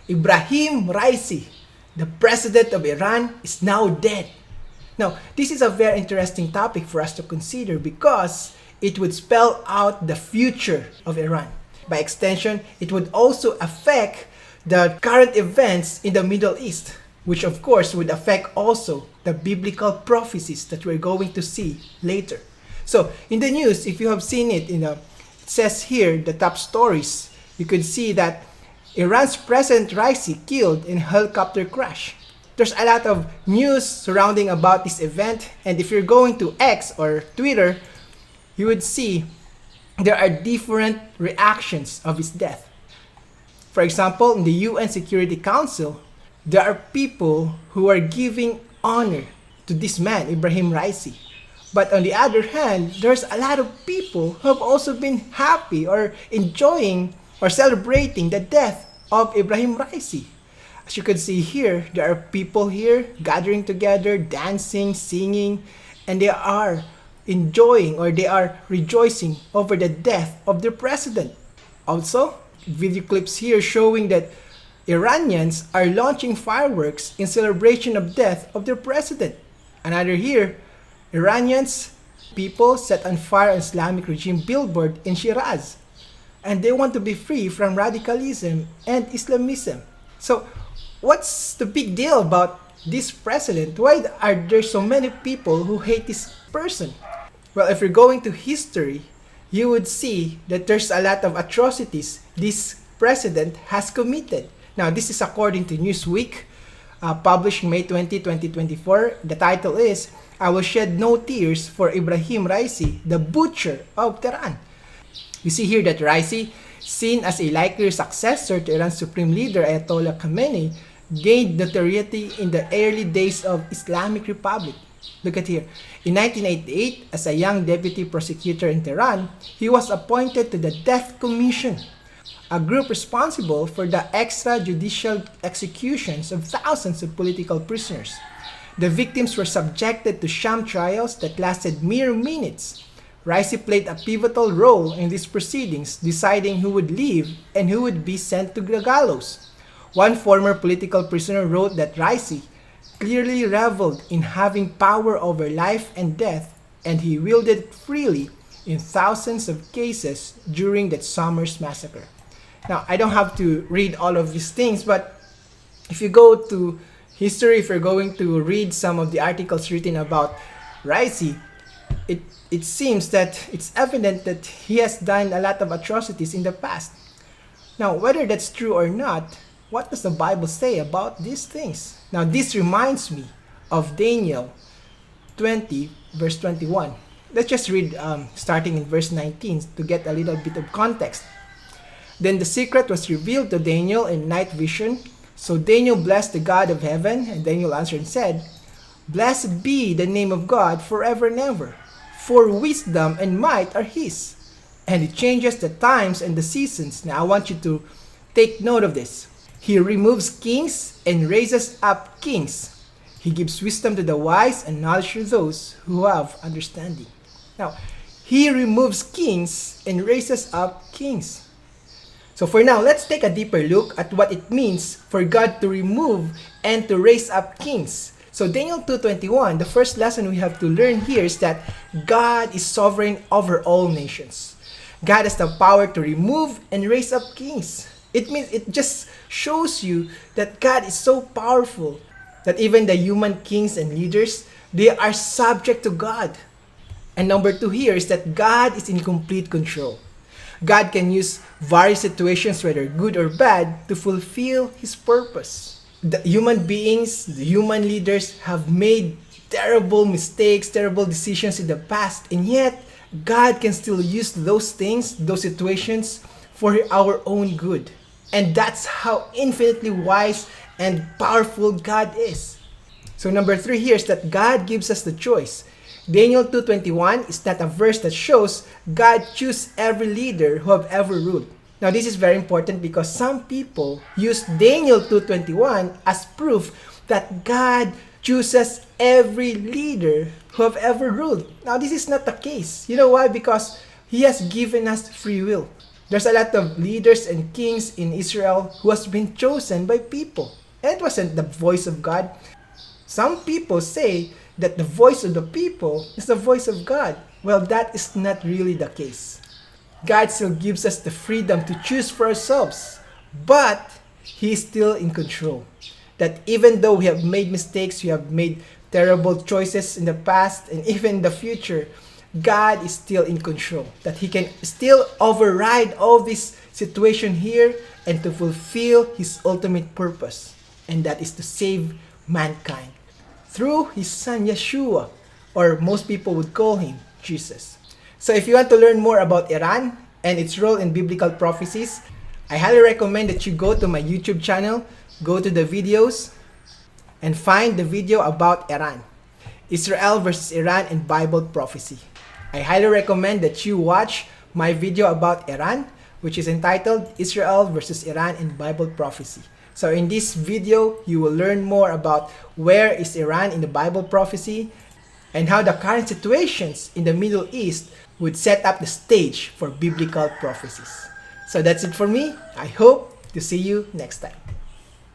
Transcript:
Ebrahim Raisi, the president of Iran, is now dead. Now, this is a very interesting topic for us to consider because it would spell out the future of Iran. By extension, it would also affect the current events in the Middle East, which of course would affect also the biblical prophecies that we're going to see later. So, in the news, if you have seen it, it says here, the top stories, you could see that Iran's President Raisi killed in a helicopter crash. There's a lot of news surrounding about this event, and if you're going to X or Twitter, you would see there are different reactions of his death. For example, in the UN Security Council, there are people who are giving honor to this man, Ebrahim Raisi. But on the other hand, there's a lot of people who have also been happy or enjoying or celebrating the death of Ebrahim Raisi. As you can see here, there are people here gathering together, dancing, singing, and they are enjoying or they are rejoicing over the death of their president. Also, video clips here showing that Iranians are launching fireworks in celebration of death of their president. Another here, Iranians, people set on fire an Islamic regime billboard in Shiraz. And they want to be free from radicalism and Islamism. So, what's the big deal about this president? Why are there so many people who hate this person? Well, if you're going to history, you would see that there's a lot of atrocities this president has committed. Now, this is according to Newsweek, published May 20, 2024. The title is, "I Will Shed No Tears for Ebrahim Raisi, the Butcher of Tehran." You see here that Raisi, seen as a likely successor to Iran's supreme leader Ayatollah Khamenei, gained notoriety in the early days of Islamic Republic. Look at here. In 1988, as a young deputy prosecutor in Tehran, he was appointed to the Death Commission, a group responsible for the extrajudicial executions of thousands of political prisoners. The victims were subjected to sham trials that lasted mere minutes. Raisi played a pivotal role in these proceedings, deciding who would live and who would be sent to the gallows. One former political prisoner wrote that Raisi clearly reveled in having power over life and death, and he wielded it freely in thousands of cases during that summer's massacre. Now, I don't have to read all of these things, but if you go to history, if you're going to read some of the articles written about Raisi, it seems that it's evident that he has done a lot of atrocities in the past. Now, whether that's true or not, what does the Bible say about these things? Now, this reminds me of Daniel 20, verse 21. Let's just read starting in verse 19 to get a little bit of context. Then the secret was revealed to Daniel in night vision. So Daniel blessed the God of heaven, and Daniel answered and said, "Blessed be the name of God forever and ever, for wisdom and might are His, and He changes the times and the seasons." Now I want you to take note of this. He removes kings and raises up kings. He gives wisdom to the wise and knowledge to those who have understanding. Now, He removes kings and raises up kings. So for now, let's take a deeper look at what it means for God to remove and to raise up kings. So Daniel 2:21, the first lesson we have to learn here is that God is sovereign over all nations. God has the power to remove and raise up kings. It just shows you that God is so powerful that even the human kings and leaders, they are subject to God. And number two here is that God is in complete control. God can use various situations, whether good or bad, to fulfill His purpose. The human beings, the human leaders have made terrible mistakes, terrible decisions in the past, and yet God can still use those things, those situations, for our own good. And that's how infinitely wise and powerful God is. So number three here is that God gives us the choice. Daniel 2:21 is not a verse that shows God choose every leader who have ever ruled. Now this is very important because some people use Daniel 2:21 as proof that God chooses every leader who have ever ruled. Now this is not the case. You know why? Because He has given us free will. There's a lot of leaders and kings in Israel who has been chosen by people. And it wasn't the voice of God. Some people say that the voice of the people is the voice of God. Well, that is not really the case. God still gives us the freedom to choose for ourselves, but He is still in control. That even though we have made mistakes, we have made terrible choices in the past and even in the future, God is still in control. That He can still override all this situation here and to fulfill His ultimate purpose. And that is to save mankind through His Son Yeshua, or most people would call Him Jesus. So if you want to learn more about Iran and its role in biblical prophecies, I highly recommend that you go to my YouTube channel, go to the videos, and find the video about Iran, Israel versus Iran and Bible prophecy. I highly recommend that you watch my video about Iran, which is entitled Israel versus Iran and Bible prophecy. So in this video, you will learn more about where is Iran in the Bible prophecy and how the current situations in the Middle East would set up the stage for biblical prophecies. So that's it for me. I hope to see you next time.